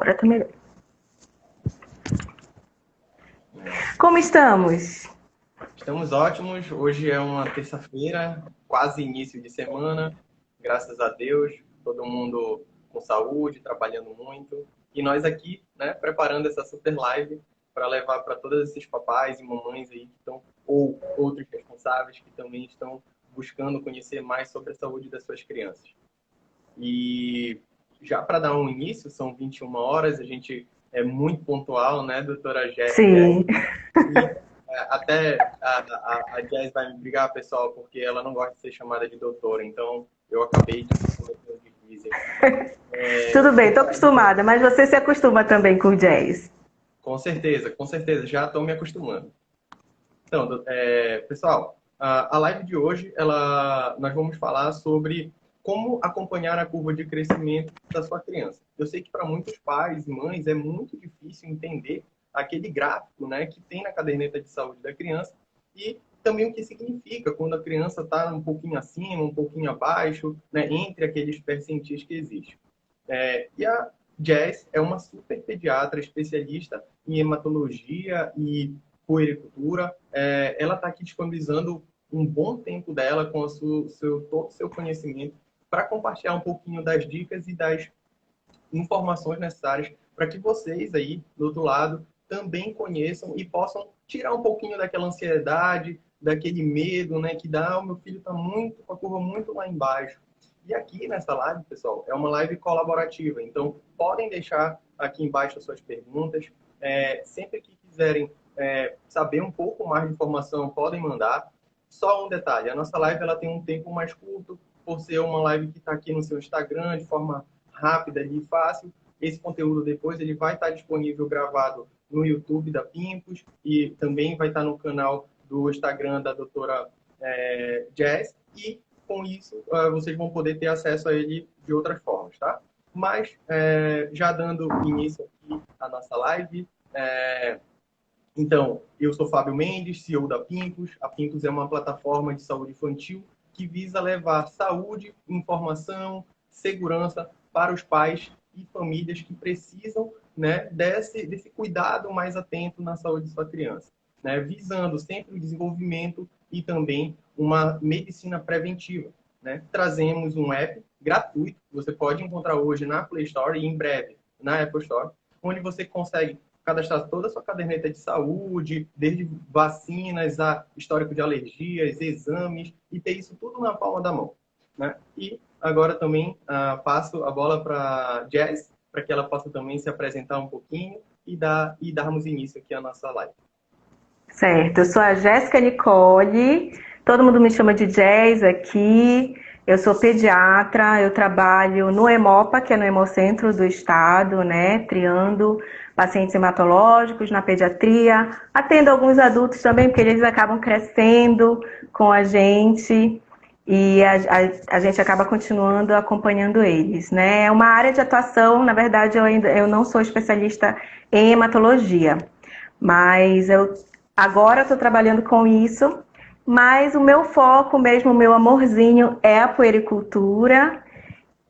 Agora tá melhor. Como estamos? Estamos ótimos. Hoje é uma terça-feira, quase início de semana. Graças a Deus, todo mundo com saúde, trabalhando muito. E nós aqui, né, preparando essa super live para levar para todos esses papais e mamães aí que estão, ou outros responsáveis que também estão buscando conhecer mais sobre a saúde das suas crianças. E já para dar um início, são 21 horas, a gente é muito pontual, né, doutora Jess? Sim. E até a Jazz vai me brigar, pessoal, porque ela não gosta de ser chamada de doutora, então eu acabei de cometer um deslize aqui. Tudo bem, tô acostumada, mas você se acostuma também com o jazz. Com certeza, já estou me acostumando. Então, pessoal, a live de hoje, nós vamos falar sobre como acompanhar a curva de crescimento da sua criança. Eu sei que para muitos pais e mães é muito difícil entender aquele gráfico, né, que tem na caderneta de saúde da criança e também o que significa quando a criança está um pouquinho acima, um pouquinho abaixo, né, entre aqueles percentis que existem. E a Jess é uma super pediatra especialista em hematologia e puericultura. Ela está aqui disponibilizando um bom tempo dela com todo o seu conhecimento para compartilhar um pouquinho das dicas e das informações necessárias para que vocês aí, do outro lado, também conheçam e possam tirar um pouquinho daquela ansiedade, daquele medo, né, que dá, o meu filho está muito, com a curva muito lá embaixo. E aqui nessa live, pessoal, é uma live colaborativa, então podem deixar aqui embaixo as suas perguntas. Sempre que quiserem saber um pouco mais de informação, podem mandar. Só um detalhe, a nossa live ela tem um tempo mais curto, por ser uma live que está aqui no seu Instagram, de forma rápida e fácil. Esse conteúdo depois ele vai estar disponível gravado no YouTube da Pimpos e também vai estar no canal do Instagram da doutora Jazz. E com isso vocês vão poder ter acesso a ele de outras formas, tá? Mas já dando início aqui à nossa live, então, eu sou Fábio Mendes, CEO da Pimpos. A Pimpos é uma plataforma de saúde infantil que visa levar saúde, informação, segurança para os pais e famílias que precisam, né, desse cuidado mais atento na saúde de sua criança, né, visando sempre o desenvolvimento e também uma medicina preventiva, né? Trazemos um app gratuito, você pode encontrar hoje na Play Store e em breve na Apple Store, onde você consegue cadastrar toda a sua caderneta de saúde, desde vacinas a histórico de alergias, exames, e ter isso tudo na palma da mão, né? E agora também passo a bola para Jess, para que ela possa também se apresentar um pouquinho e darmos início aqui à nossa live. Certo, eu sou a Jéssica Nicole, todo mundo me chama de Jazz aqui. Eu sou pediatra, eu trabalho no Hemopa, que é no Hemocentro do Estado, né, triando pacientes hematológicos na pediatria. Atendo alguns adultos também, porque eles acabam crescendo com a gente e a gente acaba continuando acompanhando eles, né. É uma área de atuação, na verdade, eu não sou especialista em hematologia, mas agora estou trabalhando com isso, mas o meu foco mesmo, o meu amorzinho é a puericultura,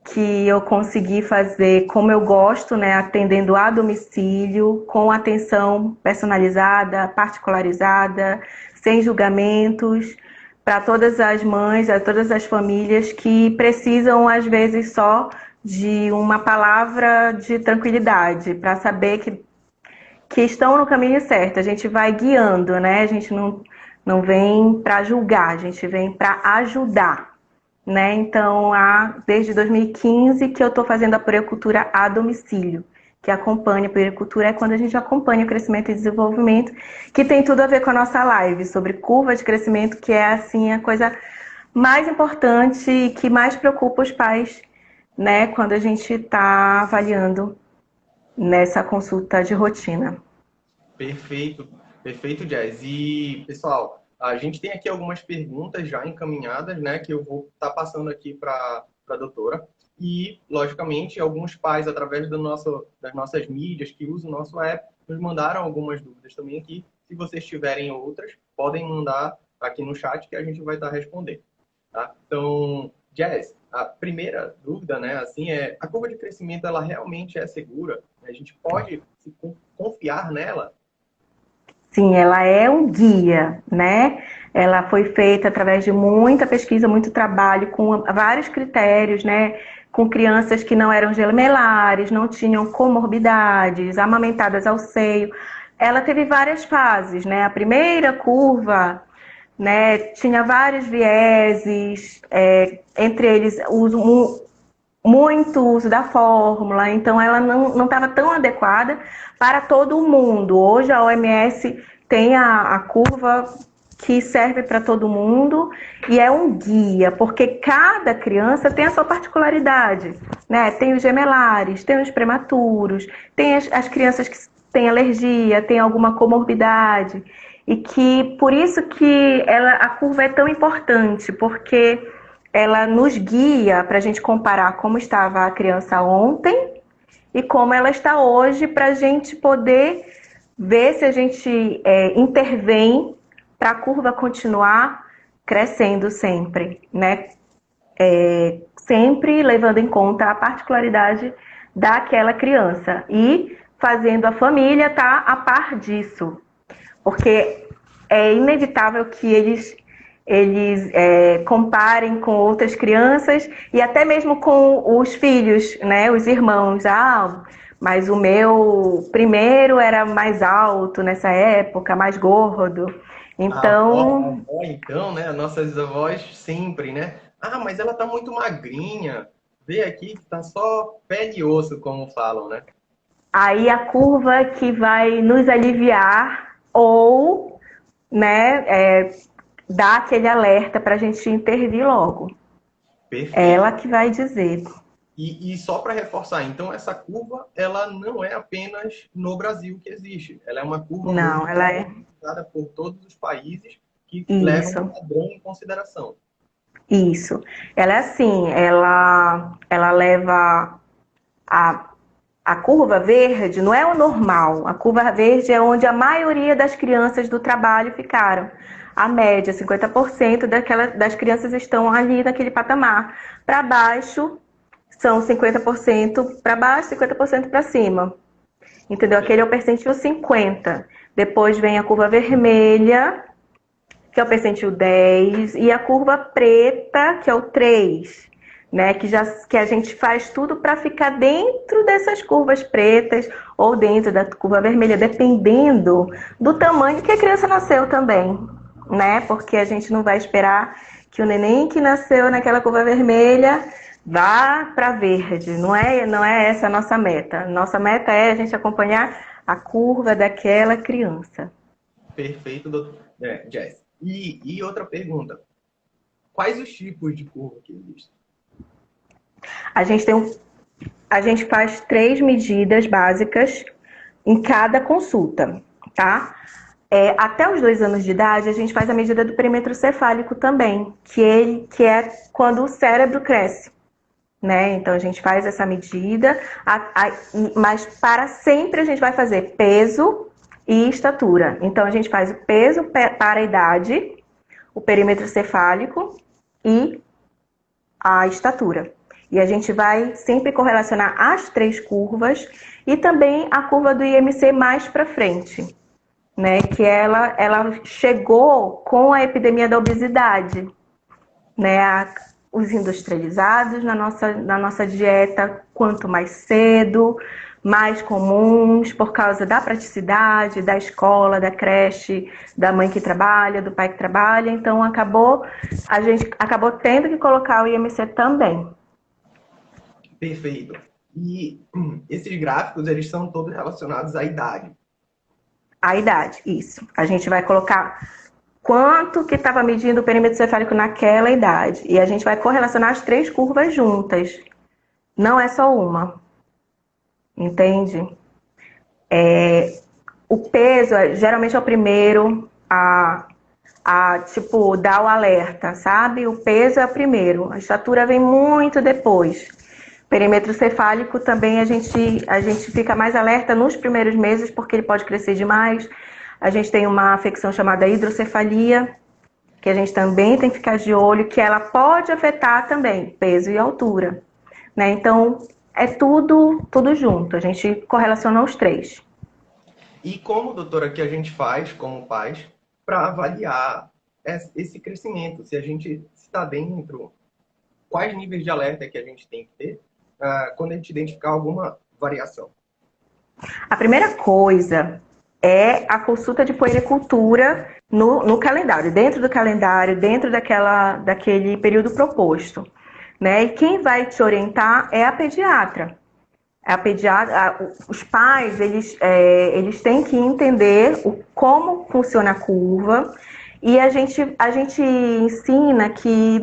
que eu consegui fazer como eu gosto, né, atendendo a domicílio, com atenção personalizada, particularizada, sem julgamentos, para todas as mães, a todas as famílias que precisam, às vezes, só de uma palavra de tranquilidade, para saber que estão no caminho certo. A gente vai guiando, né? A gente não vem para julgar, a gente vem para ajudar, né? Então, desde 2015 que eu estou fazendo a puericultura a domicílio, que acompanha a puericultura é quando a gente acompanha o crescimento e desenvolvimento, que tem tudo a ver com a nossa live sobre curva de crescimento, que é assim a coisa mais importante e que mais preocupa os pais, né? Quando a gente está avaliando nessa consulta de rotina. Perfeito, perfeito, Jazz. E, pessoal, a gente tem aqui algumas perguntas já encaminhadas, né, que eu vou estar passando aqui para a doutora. E, logicamente, alguns pais, através das nossas mídias que usam o nosso app, nos mandaram algumas dúvidas também aqui. Se vocês tiverem outras, podem mandar aqui no chat que a gente vai estar respondendo. Tá? Então, Jazz, a primeira dúvida, né, assim, a curva de crescimento, ela realmente é segura? A gente pode confiar nela? Sim, ela é um guia, né? Ela foi feita através de muita pesquisa, muito trabalho, com vários critérios, né? Com crianças que não eram gemelares, não tinham comorbidades, amamentadas ao seio. Ela teve várias fases, né? A primeira curva, né, tinha vários vieses, entre eles muito uso da fórmula, então ela não estava tão adequada para todo mundo. Hoje a OMS tem a curva que serve para todo mundo e é um guia, porque cada criança tem a sua particularidade, né? Tem os gemelares, tem os prematuros, tem as crianças que têm alergia, têm alguma comorbidade, e que por isso que a curva é tão importante, porque ela nos guia para a gente comparar como estava a criança ontem e como ela está hoje, para a gente poder ver se a gente intervém para a curva continuar crescendo sempre, né? Sempre levando em conta a particularidade daquela criança e fazendo a família estar a par disso, porque é inevitável que eles comparem com outras crianças e até mesmo com os filhos, né, os irmãos. Ah, mas o meu primeiro era mais alto nessa época, mais gordo. A Então, avó, então, né? Nossas avós sempre, né? Ah, mas ela tá muito magrinha. Vê aqui que tá só pele e osso, como falam, né? aí a curva que vai nos aliviar ou, né, dar aquele alerta para a gente intervir logo. Perfeito. Ela que vai dizer. E só para reforçar, então essa curva, ela não é apenas no Brasil que existe. Ela é uma curva Não, ela mundial é usada por todos os países que levam o isso. padrão em consideração. Isso. Ela é assim, ela leva a, a curva verde, não é o normal. A curva verde é onde a maioria das crianças do trabalho ficaram. A média, 50% das crianças estão ali naquele patamar. Para baixo, são 50% para baixo, 50% para cima. Entendeu? Aquele é o percentil 50. Depois vem a curva vermelha, que é o percentil 10, e a curva preta, que é o 3, né? Que a gente faz tudo para ficar dentro dessas curvas pretas ou dentro da curva vermelha, dependendo do tamanho que a criança nasceu também, né? Porque a gente não vai esperar que o neném que nasceu naquela curva vermelha vá para verde. Não é essa a nossa meta. Nossa meta é a gente acompanhar a curva daquela criança. Perfeito, doutor. Jess. E outra pergunta. Quais os tipos de curva que existem? A gente a gente faz 3 medidas básicas em cada consulta, tá? Até os 2 anos de idade, a gente faz a medida do perímetro cefálico também, que é quando o cérebro cresce, né? Então a gente faz essa medida, mas para sempre a gente vai fazer peso e estatura. Então a gente faz o peso para a idade, o perímetro cefálico e a estatura. E a gente vai sempre correlacionar as 3 curvas e também a curva do IMC mais para frente, né? Que ela chegou com a epidemia da obesidade, né? Os industrializados na nossa dieta, quanto mais cedo, mais comuns, por causa da praticidade, da escola, da creche, da mãe que trabalha, do pai que trabalha. Então a gente acabou tendo que colocar o IMC também. Perfeito. E esses gráficos, eles são todos relacionados à idade. A idade, isso. A gente vai colocar quanto que estava medindo o perímetro cefálico naquela idade. E a gente vai correlacionar as 3 curvas juntas. Não é só uma. Entende? O peso geralmente é o primeiro tipo, dar o alerta, sabe? O peso é o primeiro. A estatura vem muito depois. Perímetro cefálico também a gente fica mais alerta nos primeiros meses, porque ele pode crescer demais. A gente tem uma afecção chamada hidrocefalia, que a gente também tem que ficar de olho, que ela pode afetar também peso e altura, né? Então, é tudo junto. A gente correlaciona os três. E como, doutora, que a gente faz como pais para avaliar esse crescimento? Se a gente está dentro, quais níveis de alerta que a gente tem que ter quando a gente identificar alguma variação? A primeira coisa é a consulta de puericultura no calendário, dentro daquele período proposto, né? E quem vai te orientar é a pediatra. Os pais, eles têm que entender como funciona a curva, e a gente ensina que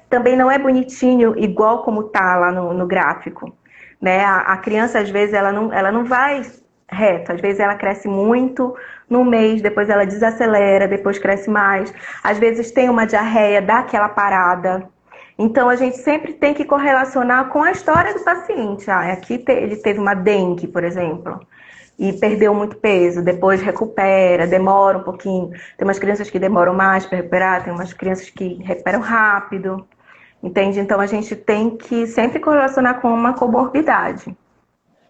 também não é bonitinho igual como tá lá no gráfico, né? A criança, às vezes, ela não vai reto, às vezes ela cresce muito no mês, depois ela desacelera, depois cresce mais, às vezes tem uma diarreia, dá aquela parada. Então, a gente sempre tem que correlacionar com a história do paciente. Aqui ele teve uma dengue, por exemplo, e perdeu muito peso, depois recupera, demora um pouquinho. Tem umas crianças que demoram mais para recuperar, tem umas crianças que recuperam rápido, entende? Então, a gente tem que sempre correlacionar com uma comorbidade,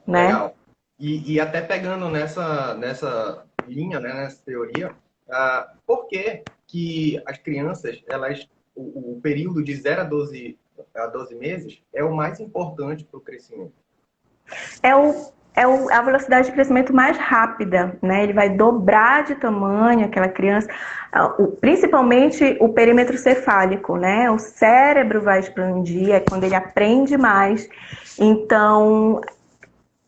né? Legal. E até pegando nessa linha, né, nessa teoria, por que as crianças, o período de 0 a 12 meses é o mais importante para o crescimento? É a velocidade de crescimento mais rápida, né? Ele vai dobrar de tamanho aquela criança, principalmente o perímetro cefálico, né? O cérebro vai expandir, é quando ele aprende mais. Então,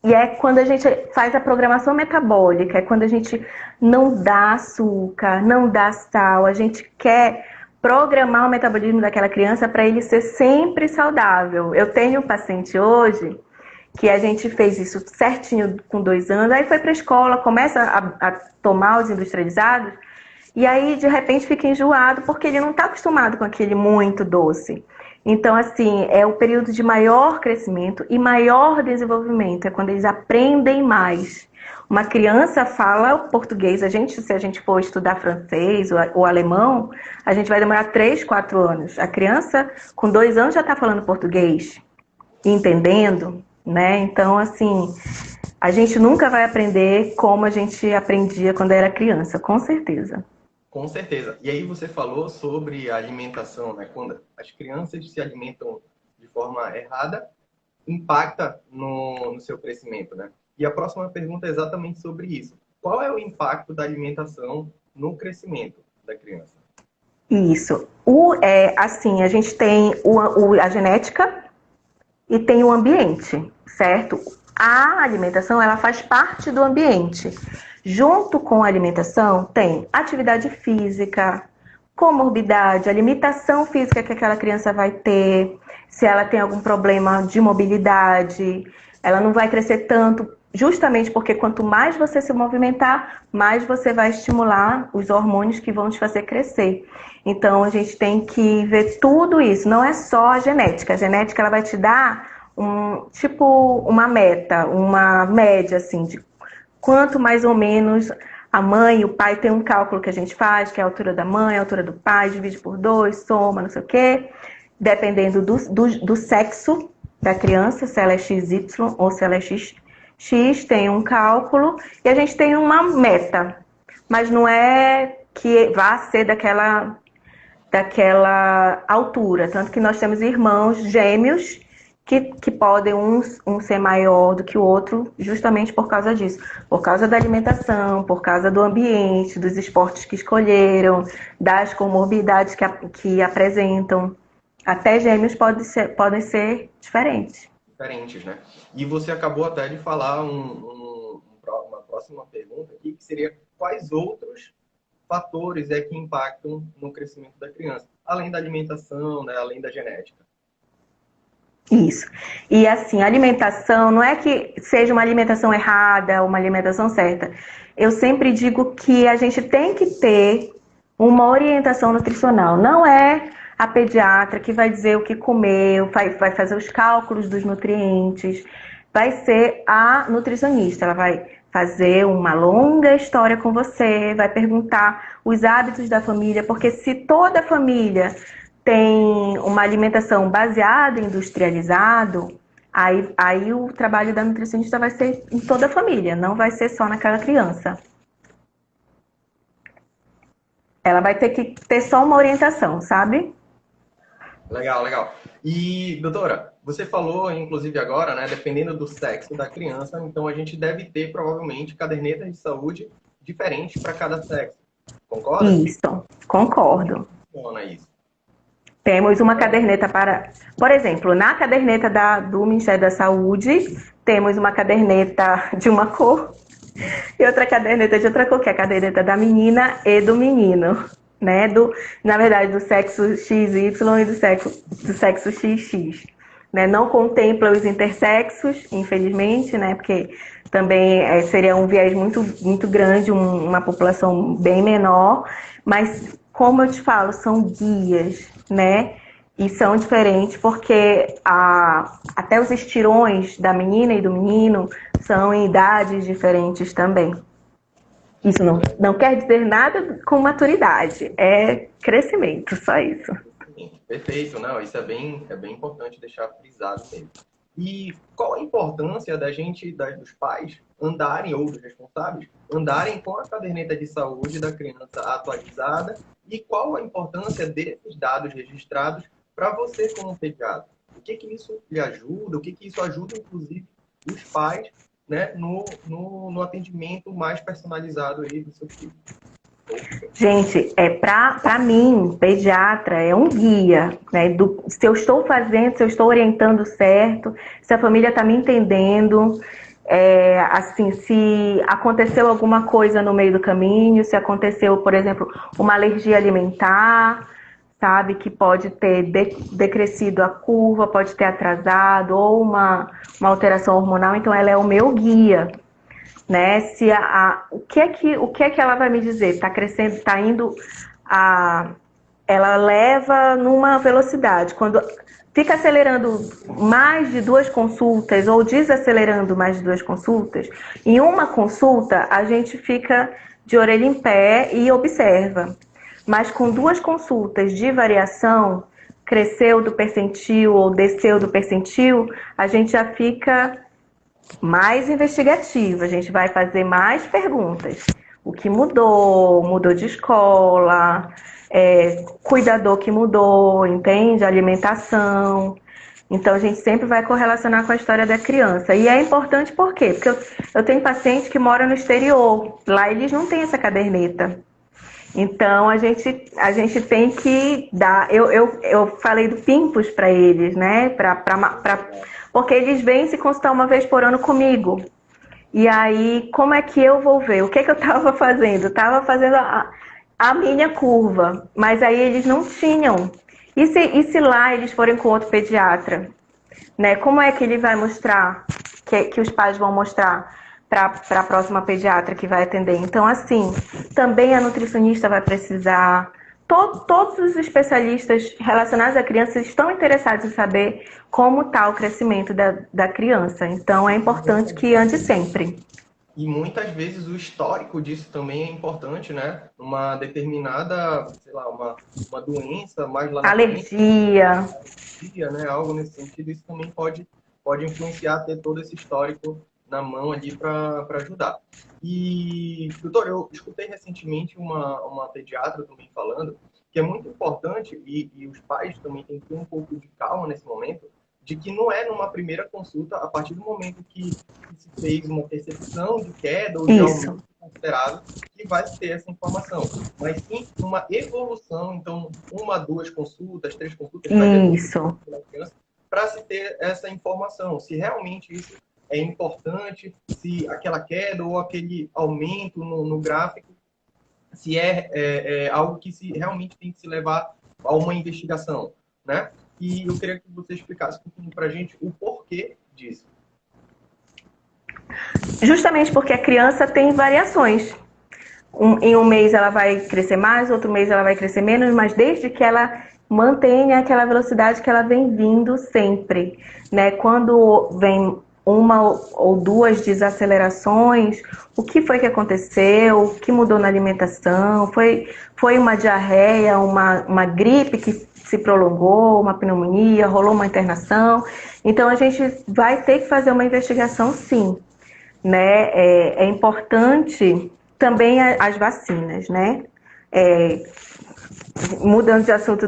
e é quando a gente faz a programação metabólica, é quando a gente não dá açúcar, não dá sal, a gente quer programar o metabolismo daquela criança para ele ser sempre saudável. Eu tenho um paciente hoje que a gente fez isso certinho com 2 anos, aí foi para a escola, começa a tomar os industrializados, e aí de repente fica enjoado porque ele não está acostumado com aquele muito doce. Então, assim, é o período de maior crescimento e maior desenvolvimento, é quando eles aprendem mais. Uma criança fala português, se a gente for estudar francês ou alemão, a gente vai demorar 3, 4 anos. A criança, com 2 anos, já está falando português, entendendo, né? Então, assim, a gente nunca vai aprender como a gente aprendia quando era criança, com certeza. Com certeza. E aí você falou sobre a alimentação, né? Quando as crianças se alimentam de forma errada, impacta no seu crescimento, né? E a próxima pergunta é exatamente sobre isso. Qual é o impacto da alimentação no crescimento da criança? Isso. Assim, a gente tem a genética e tem o ambiente, certo? A alimentação, ela faz parte do ambiente. Junto com a alimentação, tem atividade física, comorbidade, a limitação física que aquela criança vai ter, se ela tem algum problema de mobilidade, ela não vai crescer tanto, justamente porque quanto mais você se movimentar, mais você vai estimular os hormônios que vão te fazer crescer. Então, a gente tem que ver tudo isso, não é só a genética. A genética, ela vai te dar uma meta, uma média, assim, de quanto mais ou menos a mãe e o pai tem um cálculo que a gente faz, que é a altura da mãe, a altura do pai, divide por 2, soma, não sei o quê. Dependendo do sexo da criança, se ela é XY ou se ela é XX, tem um cálculo e a gente tem uma meta. Mas não é que vá ser daquela altura. Tanto que nós temos irmãos gêmeos que podem um ser maior do que o outro justamente por causa disso. Por causa da alimentação, por causa do ambiente, dos esportes que escolheram, das comorbidades que apresentam. Até gêmeos podem ser diferentes. Diferentes, né? E você acabou até de falar uma próxima pergunta aqui, que seria quais outros fatores que impactam no crescimento da criança, além da alimentação, né, além da genética. Isso. E assim, a alimentação não é que seja uma alimentação errada ou uma alimentação certa. Eu sempre digo que a gente tem que ter uma orientação nutricional. Não é a pediatra que vai dizer o que comer, vai fazer os cálculos dos nutrientes. Vai ser a nutricionista. Ela vai fazer uma longa história com você, vai perguntar os hábitos da família, porque se toda a família tem uma alimentação baseada em industrializado, Aí o trabalho da nutricionista vai ser em toda a família, não vai ser só naquela criança. Ela vai ter que ter só uma orientação, sabe? Legal, legal. E, doutora, você falou, inclusive agora, né, dependendo do sexo da criança, então a gente deve ter, provavelmente, cadernetas de saúde diferentes para cada sexo. Concorda? Isso, concordo. Funciona isso. Temos uma caderneta para... Por exemplo, na caderneta do Ministério da Saúde, temos uma caderneta de uma cor e outra caderneta de outra cor, que é a caderneta da menina e do menino, né? Na verdade, do sexo XY e do sexo XX. Né? Não contempla os intersexos, infelizmente, né? Porque também seria um viés muito, muito grande, uma população bem menor, mas como eu te falo, são guias, né? E são diferentes porque até os estirões da menina e do menino são em idades diferentes também. Isso não quer dizer nada com maturidade, é crescimento, só isso. Perfeito, não, isso é bem importante deixar frisado mesmo. E qual a importância dos pais andarem, ou dos responsáveis, andarem com a caderneta de saúde da criança atualizada e qual a importância desses dados registrados para você como pediatra? O que isso lhe ajuda? O que isso ajuda, inclusive, os pais, né, no atendimento mais personalizado aí do seu filho? Gente, para mim, pediatra é um guia, né? Se eu estou fazendo, se eu estou orientando certo, se a família está me entendendo, assim, se aconteceu alguma coisa no meio do caminho, se aconteceu, por exemplo, uma alergia alimentar, sabe, que pode ter decrescido a curva, pode ter atrasado, ou uma alteração hormonal, então ela é o meu guia. Né? O que é que ela vai me dizer? Está crescendo, está indo ela leva numa velocidade. Quando fica acelerando mais de 2 consultas ou desacelerando mais de 2 consultas, em uma consulta a gente fica de orelha em pé e observa. Mas com 2 consultas de variação, cresceu do percentil ou desceu do percentil, a gente já fica mais investigativa, a gente vai fazer mais perguntas. O que mudou? Mudou de escola, cuidador que mudou, entende? Alimentação. Então, a gente sempre vai correlacionar com a história da criança. E é importante por quê? Porque eu tenho paciente que mora no exterior. Lá eles não têm essa caderneta. Então, a gente tem que dar... Eu falei do Pimpos para eles, né? Porque eles vêm se consultar uma vez por ano comigo. E aí, como é que eu vou ver? O que eu estava fazendo? Estava fazendo a minha curva, mas aí eles não tinham. E se lá eles forem com outro pediatra? Né? Como é que ele vai mostrar, que os pais vão mostrar para a próxima pediatra que vai atender? Então, assim, também a nutricionista vai precisar... Todos os especialistas relacionados à criança estão interessados em saber como está o crescimento da criança. Então, é importante que ande sempre. E muitas vezes o histórico disso também é importante, né? Uma determinada, sei lá, uma doença mais lá na alergia, né? Algo nesse sentido, isso também pode influenciar, ter todo esse histórico na mão ali para ajudar. E, doutor, eu escutei recentemente uma pediatra também falando que é muito importante, e os pais também têm que ter um pouco de calma nesse momento, de que não é numa primeira consulta, a partir do momento que se fez uma percepção de queda ou de aumento considerado, que vai ter essa informação. Mas sim uma evolução, então, 1, 2 consultas, 3 consultas, para se ter essa informação, se realmente isso é importante, se aquela queda ou aquele aumento no gráfico, se é algo que realmente tem que se levar a uma investigação, né? E eu queria que você explicasse um pouquinho para a gente o porquê disso. Justamente porque a criança tem variações. Em um mês ela vai crescer mais, outro mês ela vai crescer menos, mas desde que ela mantenha aquela velocidade que ela vem vindo sempre, né? Quando vem 1 ou 2 desacelerações, o que foi que aconteceu, o que mudou na alimentação, foi uma diarreia, uma gripe que se prolongou, uma pneumonia, rolou uma internação. Então, a gente vai ter que fazer uma investigação, sim. Né? É importante também as vacinas, né? Mudando de assunto,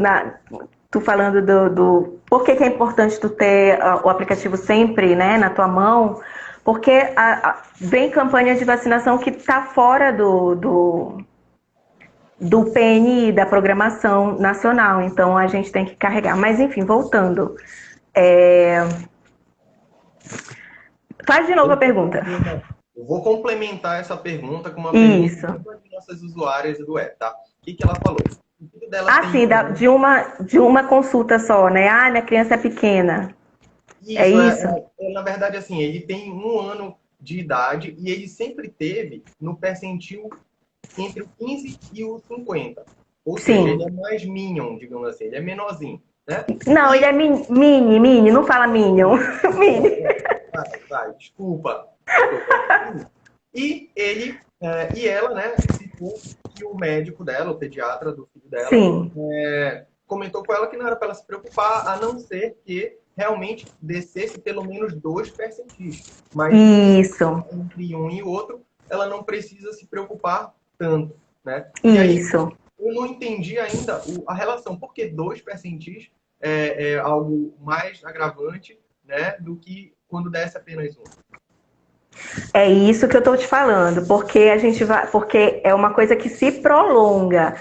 tu falando do por que é importante tu ter o aplicativo sempre, né, na tua mão, porque vem campanha de vacinação que está fora do PNI, da Programação Nacional, então a gente tem que carregar. Mas enfim, voltando. Faz de novo a pergunta. Eu vou complementar essa pergunta com uma Isso. pergunta de nossas usuárias do app, tá? O que ela falou? Sim, de uma consulta só, né? Ah, minha criança é pequena. Isso. Na verdade, assim, ele tem 1 ano de idade e ele sempre teve no percentil entre o 15 e o 50. Ou seja, ele é mais minion, digamos assim, ele é menorzinho, né? Não, ele é mini, não fala minion. Mini. Vai, desculpa. E ela, né, citou que o médico dela, o pediatra do filho dela, comentou com ela que não era para ela se preocupar, a não ser que realmente descesse pelo menos 2 percentis. Mas entre um e outro, ela não precisa se preocupar tanto, né? E aí, eu não entendi ainda a relação, porque 2 percentis é algo mais agravante, né, do que quando desce apenas 1. É isso que eu estou te falando, porque porque é uma coisa que se prolonga.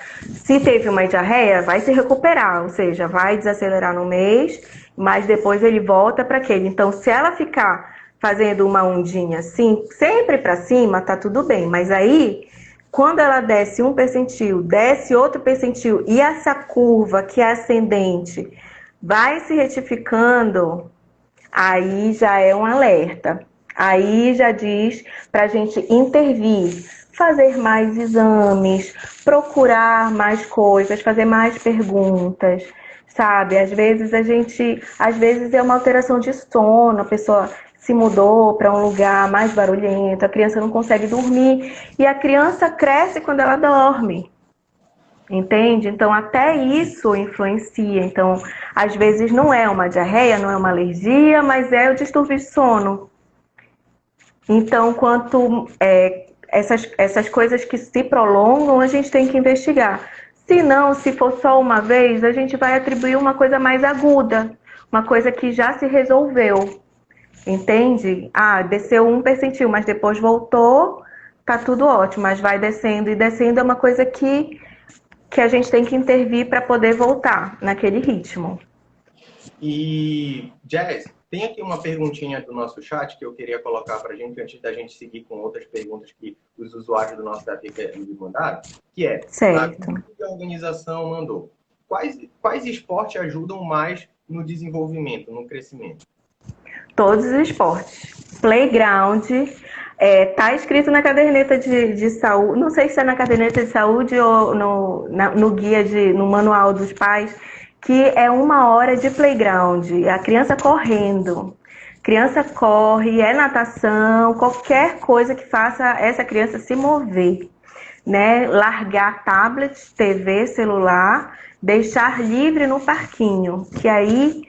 Se teve uma diarreia, vai se recuperar, ou seja, vai desacelerar no mês, mas depois ele volta para aquele. Então, se ela ficar fazendo uma ondinha assim, sempre para cima, tá tudo bem. Mas aí, quando ela desce 1 percentil, desce outro percentil, e essa curva que é ascendente vai se retificando, aí já é um alerta. Aí já diz para a gente intervir, fazer mais exames, procurar mais coisas, fazer mais perguntas, sabe? Às vezes é uma alteração de sono, a pessoa se mudou para um lugar mais barulhento, a criança não consegue dormir e a criança cresce quando ela dorme. Entende? Então, até isso influencia. Então, às vezes não é uma diarreia, não é uma alergia, mas é o distúrbio de sono. Então, essas coisas que se prolongam, a gente tem que investigar. Se não, se for só uma vez, a gente vai atribuir uma coisa mais aguda, uma coisa que já se resolveu. Entende? Desceu 1 percentil, mas depois voltou, tá tudo ótimo. Mas vai descendo e descendo é uma coisa que a gente tem que intervir para poder voltar naquele ritmo. E, Jazz, tem aqui uma perguntinha do nosso chat que eu queria colocar para a gente, antes da gente seguir com outras perguntas que os usuários do nosso app me mandaram, que é, a organização mandou, quais esportes ajudam mais no desenvolvimento, no crescimento? Todos os esportes. Playground, tá escrito na caderneta de saúde, não sei se é na caderneta de saúde ou no guia, no manual dos pais, que é 1 hora de playground, a criança correndo. Criança corre, é natação, qualquer coisa que faça essa criança se mover, né? Largar tablet, TV, celular, deixar livre no parquinho, que aí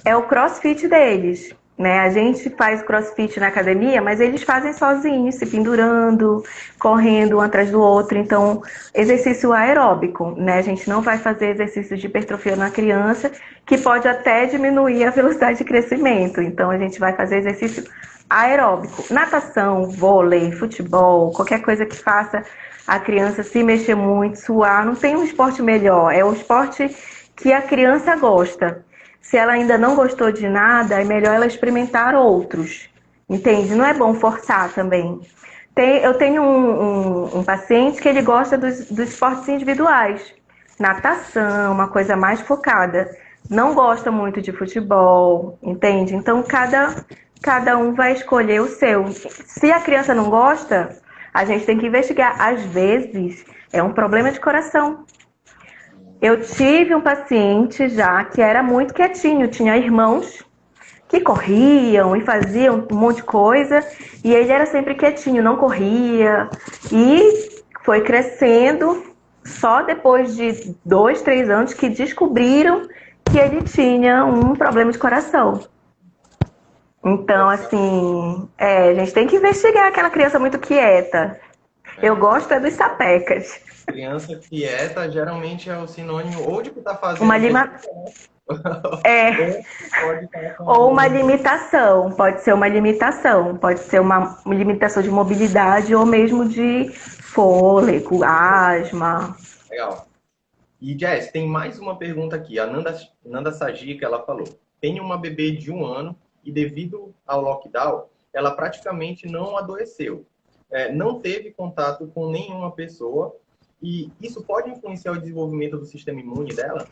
é o crossfit deles, né? A gente faz crossfit na academia, mas eles fazem sozinhos, se pendurando, correndo um atrás do outro. Então, exercício aeróbico, né? A gente não vai fazer exercício de hipertrofia na criança, que pode até diminuir a velocidade de crescimento. Então, a gente vai fazer exercício aeróbico. Natação, vôlei, futebol, qualquer coisa que faça a criança se mexer muito, suar. Não tem um esporte melhor, é um esporte que a criança gosta. Se ela ainda não gostou de nada, é melhor ela experimentar outros, entende? Não é bom forçar também. Eu tenho um paciente que ele gosta dos esportes individuais. Natação, uma coisa mais focada. Não gosta muito de futebol, entende? Então, cada um vai escolher o seu. Se a criança não gosta, a gente tem que investigar. Às vezes, é um problema de coração. Eu tive um paciente já que era muito quietinho, tinha irmãos que corriam e faziam um monte de coisa, e ele era sempre quietinho, não corria, e foi crescendo, só depois de 2, 3 anos que descobriram que ele tinha um problema de coração. Então, assim, a gente tem que investigar aquela criança muito quieta. Eu gosto dos sapecas. Criança quieta geralmente é o sinônimo ou de que está fazendo Uma lima... Ou uma limitação, pode ser uma limitação de mobilidade ou mesmo de fôlego, asma. Legal. E Jess, tem mais uma pergunta aqui. A Nanda Sajica, ela falou: tem uma bebê de 1 ano e devido ao lockdown, ela praticamente não adoeceu. Não teve contato com nenhuma pessoa e isso pode influenciar o desenvolvimento do sistema imune dela?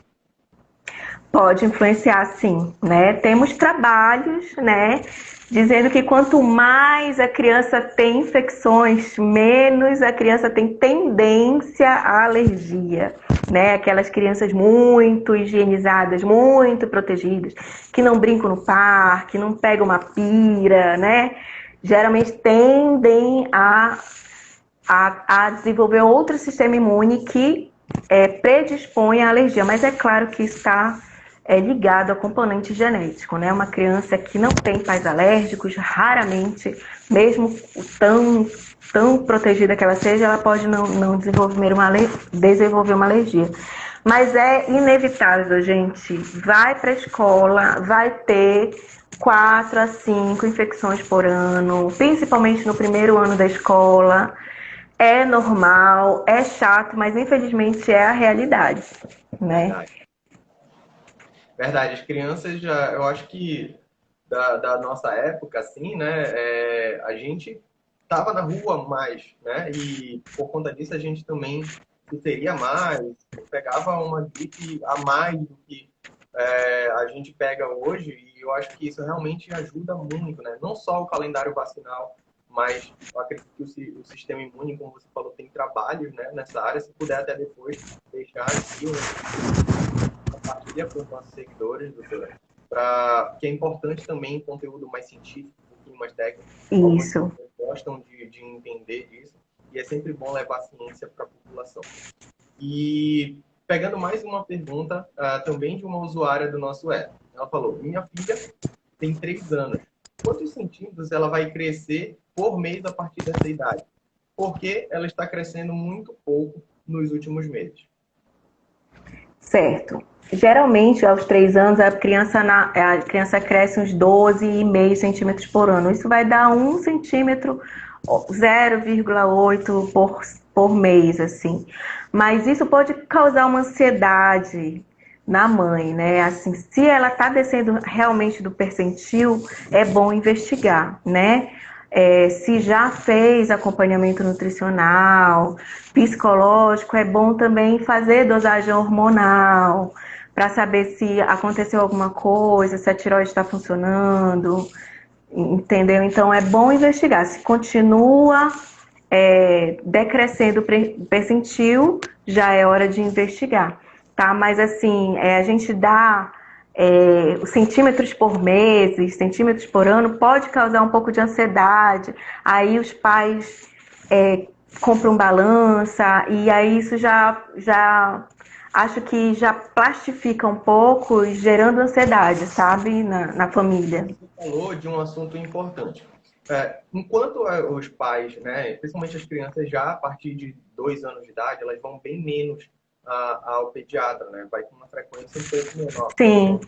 Pode influenciar, sim, né? Temos trabalhos, né, dizendo que quanto mais a criança tem infecções, menos a criança tem tendência à alergia, né? Aquelas crianças muito higienizadas, muito protegidas, que não brincam no parque, não pegam uma pira, né? Geralmente tendem a desenvolver outro sistema imune que predispõe à alergia, mas é claro que está ligado ao componente genético, né? Uma criança que não tem pais alérgicos, raramente, mesmo tão protegida que ela seja, ela pode não desenvolver uma alergia. Mas é inevitável, gente. Vai para a escola, vai ter 4 a 5 infecções por ano, principalmente no primeiro ano da escola. É normal, é chato, mas infelizmente é a realidade, né? Verdade, as crianças já, eu acho que da nossa época, assim, né, a gente estava na rua mais, né, e por conta disso a gente também teria mais, pegava uma gripe a mais do que a gente pega hoje, e eu acho que isso realmente ajuda muito, né, não só o calendário vacinal, mas eu acredito que o sistema imune, como você falou, tem trabalhos, né, nessa área. Se puder até depois deixar aqui, compartilha com os nossos seguidores, doutora, que é importante também conteúdo mais científico, um pouquinho mais técnico. Isso. Algumas pessoas gostam de entender disso, e é sempre bom levar a ciência para a população. E pegando mais uma pergunta, também de uma usuária do nosso app. Ela falou: minha filha tem 3 anos. Quantos centímetros ela vai crescer por mês a partir dessa idade? Porque ela está crescendo muito pouco nos últimos meses. Certo. Geralmente, aos 3 anos, a criança cresce uns 12,5 centímetros por ano. Isso vai dar 1 centímetro, 0,8 por mês, assim. Mas isso pode causar uma ansiedade na mãe, né? Assim, se ela está descendo realmente do percentil, é bom investigar, né? Se já fez acompanhamento nutricional, psicológico, é bom também fazer dosagem hormonal para saber se aconteceu alguma coisa, se a tireoide está funcionando, entendeu? Então é bom investigar. Se continua decrescendo o percentil, já é hora de investigar, tá? Mas assim, a gente dá centímetros por mês, centímetros por ano, pode causar um pouco de ansiedade. Aí os pais compram balança e aí isso já acho que já plastifica um pouco, gerando ansiedade, sabe, na família. Você falou de um assunto importante. Enquanto os pais, né, principalmente as crianças já a partir de 2 anos de idade, elas vão bem menos ao pediatra, né? Vai com uma frequência um pouco menor. Sim.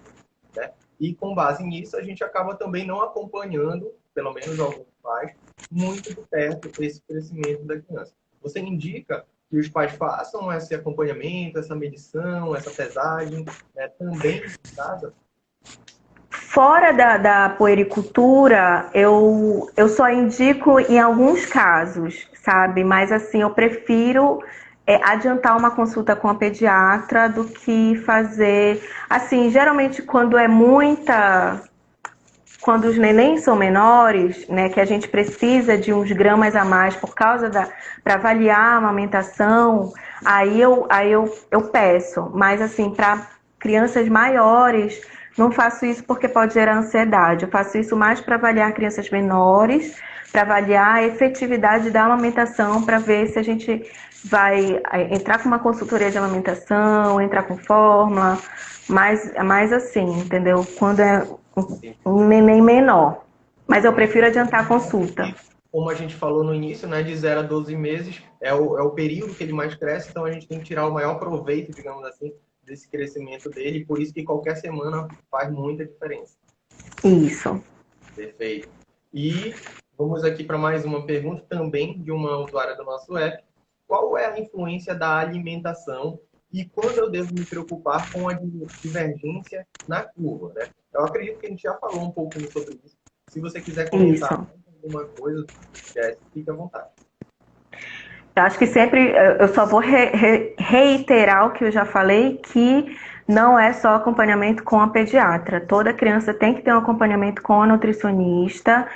Né? E com base nisso, a gente acaba também não acompanhando, pelo menos alguns pais, muito de perto esse crescimento da criança. Você indica que os pais façam esse acompanhamento, essa medição, essa pesagem, também em casa? Fora da puericultura, eu só indico em alguns casos, sabe? Mas assim, eu prefiro adiantar uma consulta com a pediatra do que fazer... Assim, geralmente quando quando os nenéns são menores, né, que a gente precisa de uns gramas a mais por causa para avaliar a amamentação, aí eu peço. Mas assim, para crianças maiores, não faço isso porque pode gerar ansiedade. Eu faço isso mais para avaliar crianças menores, para avaliar a efetividade da amamentação, para ver se a gente vai entrar com uma consultoria de amamentação, entrar com fórmula, mais assim, entendeu? Quando é um neném menor. Mas eu prefiro adiantar a consulta. Como a gente falou no início, né, de 0 a 12 meses é o período que ele mais cresce, então a gente tem que tirar o maior proveito, digamos assim, desse crescimento dele, por isso que qualquer semana faz muita diferença. Isso. Perfeito. E vamos aqui para mais uma pergunta também de uma usuária do nosso app. Qual é a influência da alimentação e quando eu devo me preocupar com a divergência na curva, né? Eu acredito que a gente já falou um pouco sobre isso. Se você quiser comentar alguma coisa, fique à vontade. Eu acho que sempre, eu só vou reiterar o que eu já falei, que não é só acompanhamento com a pediatra. Toda criança tem que ter um acompanhamento com a nutricionista.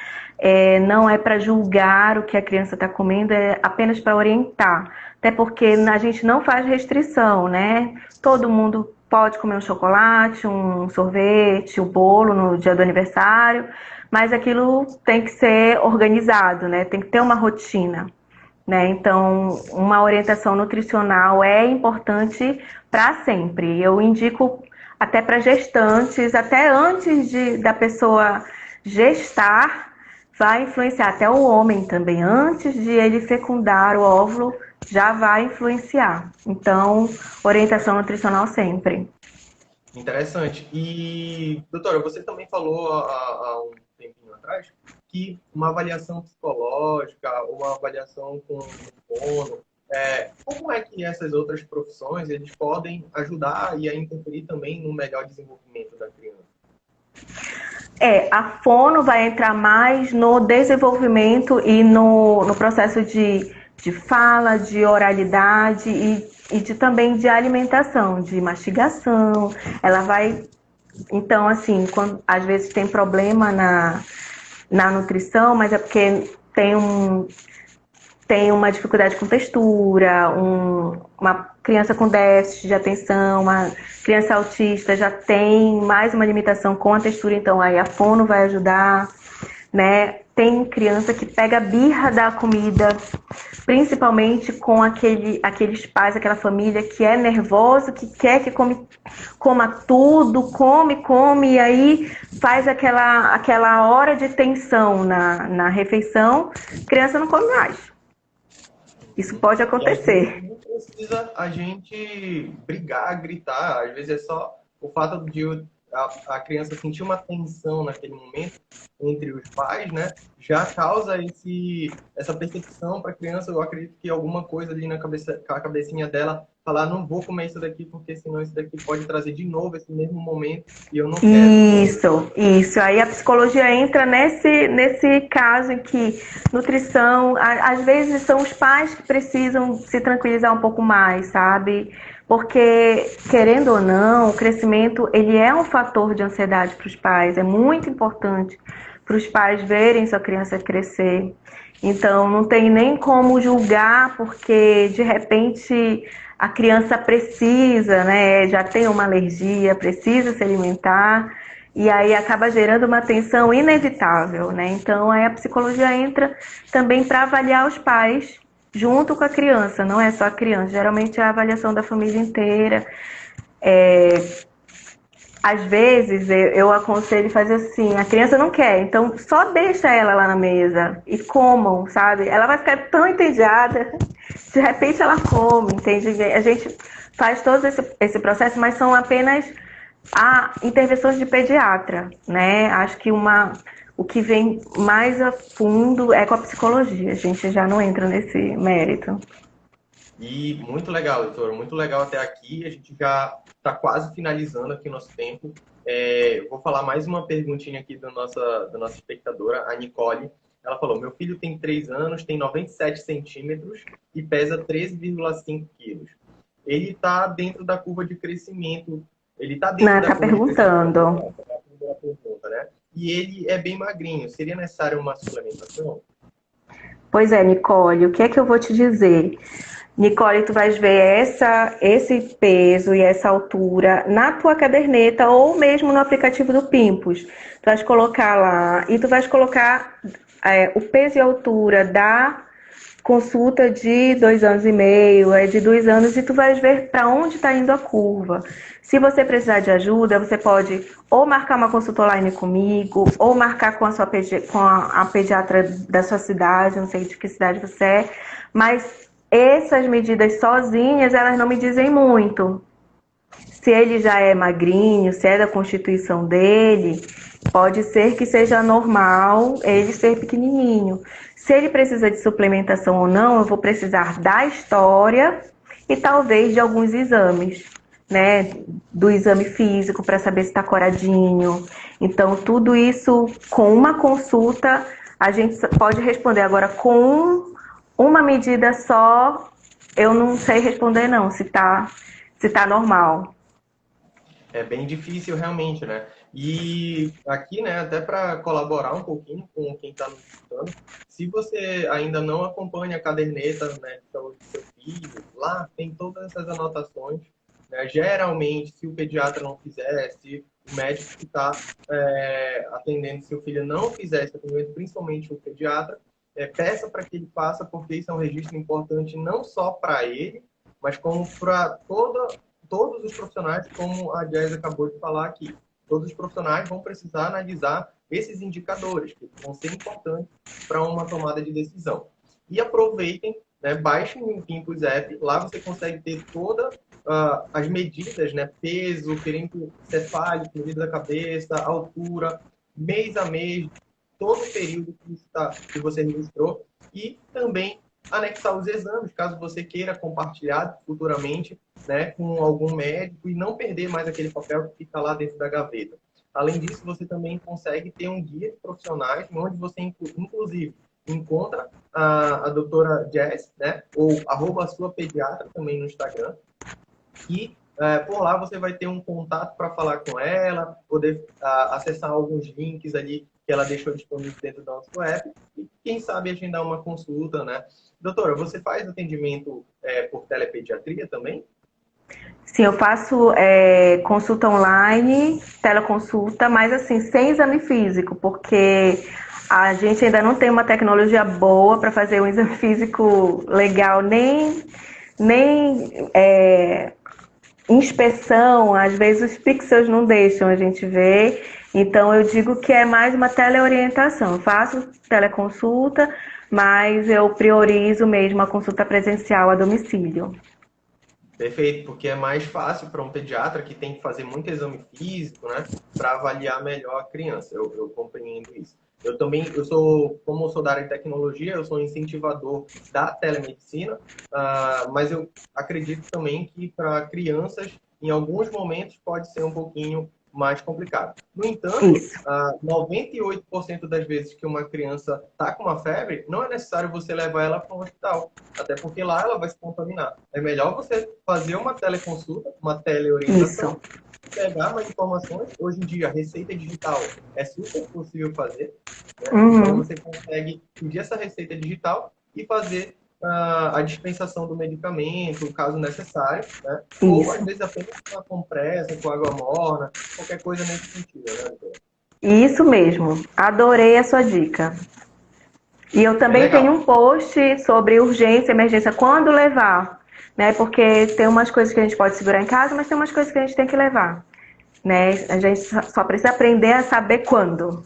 Não é para julgar o que a criança está comendo, é apenas para orientar. Até porque a gente não faz restrição, né? Todo mundo pode comer um chocolate, um sorvete, um bolo no dia do aniversário, mas aquilo tem que ser organizado, né? Tem que ter uma rotina, né? Então, uma orientação nutricional é importante para sempre. Eu indico até para gestantes, até antes da pessoa gestar, vai influenciar até o homem também. Antes de ele fecundar o óvulo, já vai influenciar. Então, orientação nutricional sempre. Interessante. E, doutora, você também falou há um tempinho atrás que uma avaliação psicológica, uma avaliação com fono, como é que essas outras profissões eles podem ajudar e a interferir também no melhor desenvolvimento da criança? A fono vai entrar mais no desenvolvimento e no processo de fala, de oralidade e também de alimentação, de mastigação. Ela vai... Então, assim, quando às vezes tem problema na nutrição, mas é porque tem uma dificuldade com textura, uma criança com déficit de atenção, uma criança autista já tem mais uma limitação com a textura, então aí a fono vai ajudar, né? Tem criança que pega a birra da comida, principalmente com aqueles pais, aquela família que é nervoso, que quer que coma tudo, come, e aí faz aquela hora de tensão na refeição, a criança não come mais. Isso pode acontecer. Não precisa a gente brigar, gritar. Às vezes é só o fato de a criança sentir uma tensão naquele momento entre os pais, né? Já causa essa percepção para a criança. Eu acredito que alguma coisa ali na cabecinha dela falar, não vou comer isso daqui porque senão isso daqui pode trazer de novo esse mesmo momento e eu não quero. Isso. Aí a psicologia entra nesse caso em que nutrição, às vezes são os pais que precisam se tranquilizar um pouco mais, sabe? Porque, querendo ou não, o crescimento, ele é um fator de ansiedade para os pais. É muito importante para os pais verem sua criança crescer. Então, não tem nem como julgar, porque, de repente, a criança precisa, né? Já tem uma alergia, precisa se alimentar, e aí acaba gerando uma tensão inevitável, né? Então, aí a psicologia entra também para avaliar os pais junto com a criança, não é só a criança. Geralmente é a avaliação da família inteira. Às vezes eu aconselho fazer assim, a criança não quer, então só deixa ela lá na mesa e comam, sabe? Ela vai ficar tão entediada, de repente ela come, entende? A gente faz todo esse processo, mas são apenas intervenções de pediatra, né? Acho que o que vem mais a fundo é com a psicologia, a gente já não entra nesse mérito. E muito legal, doutora, muito legal até aqui. A gente já está quase finalizando aqui o nosso tempo. Eu vou falar mais uma perguntinha aqui da nossa espectadora, a Nicole. Ela falou, meu filho tem 3 anos, tem 97 centímetros e pesa 13,5 quilos. Ele está dentro da curva de crescimento. Ele está dentro da curva perguntando. De crescimento. É a primeira pergunta, né? E ele é bem magrinho. Seria necessário uma suplementação? Pois é, Nicole, o que é que eu vou te dizer? Nicole, tu vais ver esse peso e essa altura na tua caderneta ou mesmo no aplicativo do Pimpos. Tu vais colocar lá e tu vais colocar o peso e altura da consulta de 2 anos e meio, é de 2 anos, e tu vais ver para onde está indo a curva. Se você precisar de ajuda, você pode ou marcar uma consulta online comigo, ou marcar com a pediatra da sua cidade, não sei de que cidade você é, mas essas medidas sozinhas, elas não me dizem muito. Se ele já é magrinho, se é da constituição dele, pode ser que seja normal ele ser pequenininho. Se ele precisa de suplementação ou não, eu vou precisar da história e talvez de alguns exames, né? Do exame físico para saber se está coradinho. Então, tudo isso com uma consulta a gente pode responder. Agora, com uma medida só, eu não sei responder não, se tá normal. É bem difícil realmente, né? E aqui, né, até para colaborar um pouquinho com quem está nos escutando, se você ainda não acompanha a caderneta, né, de saúde do seu filho, lá tem todas essas anotações, né? Geralmente, se o pediatra não fizer, se o médico que está atendendo seu filho não fizer esse atendimento, principalmente o pediatra, peça para que ele faça, porque isso é um registro importante não só para ele, mas como para todos os profissionais, como a Jazz acabou de falar aqui. Todos os profissionais vão precisar analisar esses indicadores, que vão ser importantes para uma tomada de decisão. E aproveitem, né, baixem o Pimpus App, lá você consegue ter todas as medidas, né, peso, perímetro cefálico, medida da cabeça, altura, mês a mês, todo o período que você registrou, e também anexar os exames, caso você queira compartilhar futuramente, né, com algum médico e não perder mais aquele papel que fica lá dentro da gaveta. Além disso, você também consegue ter um guia de profissionais, onde você, inclusive, encontra a doutora Jess, né, ou @sua pediatra também no Instagram, e por lá você vai ter um contato para falar com ela, poder acessar alguns links ali que ela deixou disponível dentro do nosso app e, quem sabe, agendar uma consulta, né? Doutora, você faz atendimento por telepediatria também? Sim, eu faço consulta online, teleconsulta, mas assim, sem exame físico, porque a gente ainda não tem uma tecnologia boa para fazer um exame físico legal, nem inspeção, às vezes os pixels não deixam a gente ver, então eu digo que é mais uma teleorientação. Eu faço teleconsulta, mas eu priorizo mesmo a consulta presencial a domicílio. Perfeito, porque é mais fácil para um pediatra que tem que fazer muito exame físico, né, para avaliar melhor a criança. Eu compreendo isso. Eu também, como eu sou da área de tecnologia, eu sou incentivador da telemedicina, mas eu acredito também que para crianças, em alguns momentos, pode ser um pouquinho mais complicado. No entanto, Isso. 98% das vezes que uma criança está com uma febre, não é necessário você levar ela para um hospital, até porque lá ela vai se contaminar. É melhor você fazer uma teleconsulta, uma teleorientação, Isso. pegar mais informações. Hoje em dia, receita digital é super possível fazer, né? Então, Uhum. você consegue pedir essa receita digital e fazer a dispensação do medicamento, caso necessário, né? Ou, às Isso. vezes, apenas uma compressa com água morna, qualquer coisa nesse sentido, né, doutora? Isso mesmo. Adorei a sua dica. E eu Bem também tenho legal. um post sobre urgência, emergência, quando levar, né? Porque tem umas coisas que a gente pode segurar em casa, mas tem umas coisas que a gente tem que levar, né? A gente só precisa aprender a saber quando.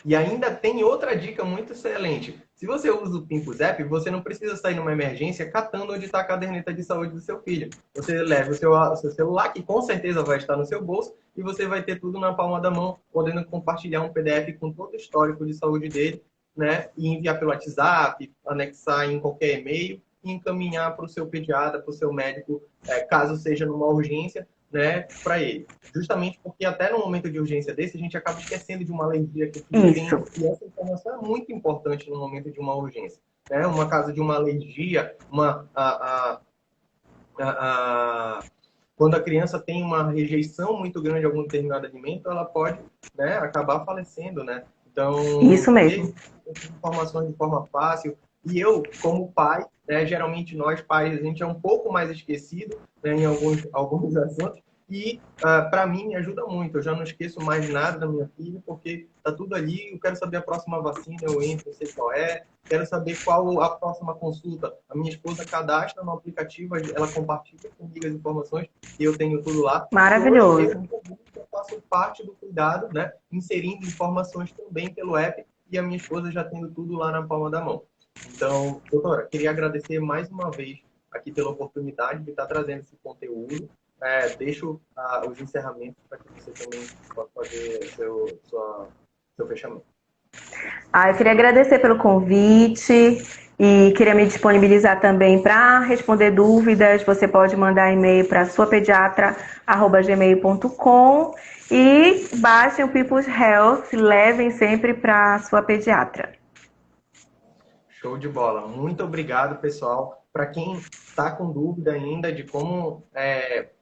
E ainda tem outra dica muito excelente. Se você usa o Pimpus App, você não precisa sair numa emergência catando onde está a caderneta de saúde do seu filho. Você leva o seu celular, que com certeza vai estar no seu bolso, e você vai ter tudo na palma da mão, podendo compartilhar um PDF com todo o histórico de saúde dele, né? E enviar pelo WhatsApp, anexar em qualquer e-mail e encaminhar para o seu pediatra, para o seu médico, caso seja numa urgência, né, para ele. Justamente porque até no momento de urgência desse, a gente acaba esquecendo de uma alergia que o filho tem, Isso. e essa informação é muito importante no momento de uma urgência. Né? Uma caso de uma alergia, quando a criança tem uma rejeição muito grande a algum determinado alimento, ela pode, né, acabar falecendo, né? Então, Isso ter mesmo. essas informações de forma fácil. E eu, como pai, né, geralmente nós pais, a gente é um pouco mais esquecido, né, em alguns assuntos, E, para mim, me ajuda muito. Eu já não esqueço mais nada da minha filha, porque tá tudo ali. Eu quero saber a próxima vacina, eu entro, eu sei qual é. Quero saber qual a próxima consulta. A minha esposa cadastra no aplicativo, ela compartilha comigo as informações e eu tenho tudo lá. E hoje Maravilhoso. eu faço parte do cuidado, né? Inserindo informações também pelo app e a minha esposa já tendo tudo lá na palma da mão. Então, doutora, queria agradecer mais uma vez aqui pela oportunidade de estar trazendo esse conteúdo. Deixo os encerramentos para que você também possa fazer seu fechamento. Eu queria agradecer pelo convite e queria me disponibilizar também para responder dúvidas. Você pode mandar e-mail para suapediatra@gmail.com e baixem o People's Health, levem sempre para sua pediatra. Show de bola. Muito obrigado, pessoal. Para quem está com dúvida ainda de como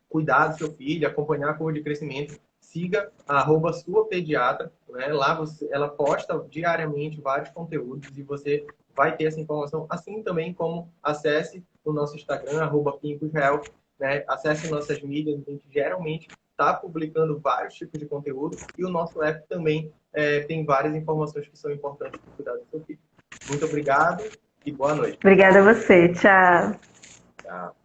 cuidar do seu filho, acompanhar a curva de crescimento, siga a @suapediatra, né? Lá ela posta diariamente vários conteúdos e você vai ter essa informação, assim também como acesse o nosso Instagram, @pincoshealth, né? Acesse nossas mídias, a gente geralmente está publicando vários tipos de conteúdo e o nosso app também tem várias informações que são importantes para cuidar do seu filho. Muito obrigado e boa noite. Obrigada a você. Tchau. Tchau.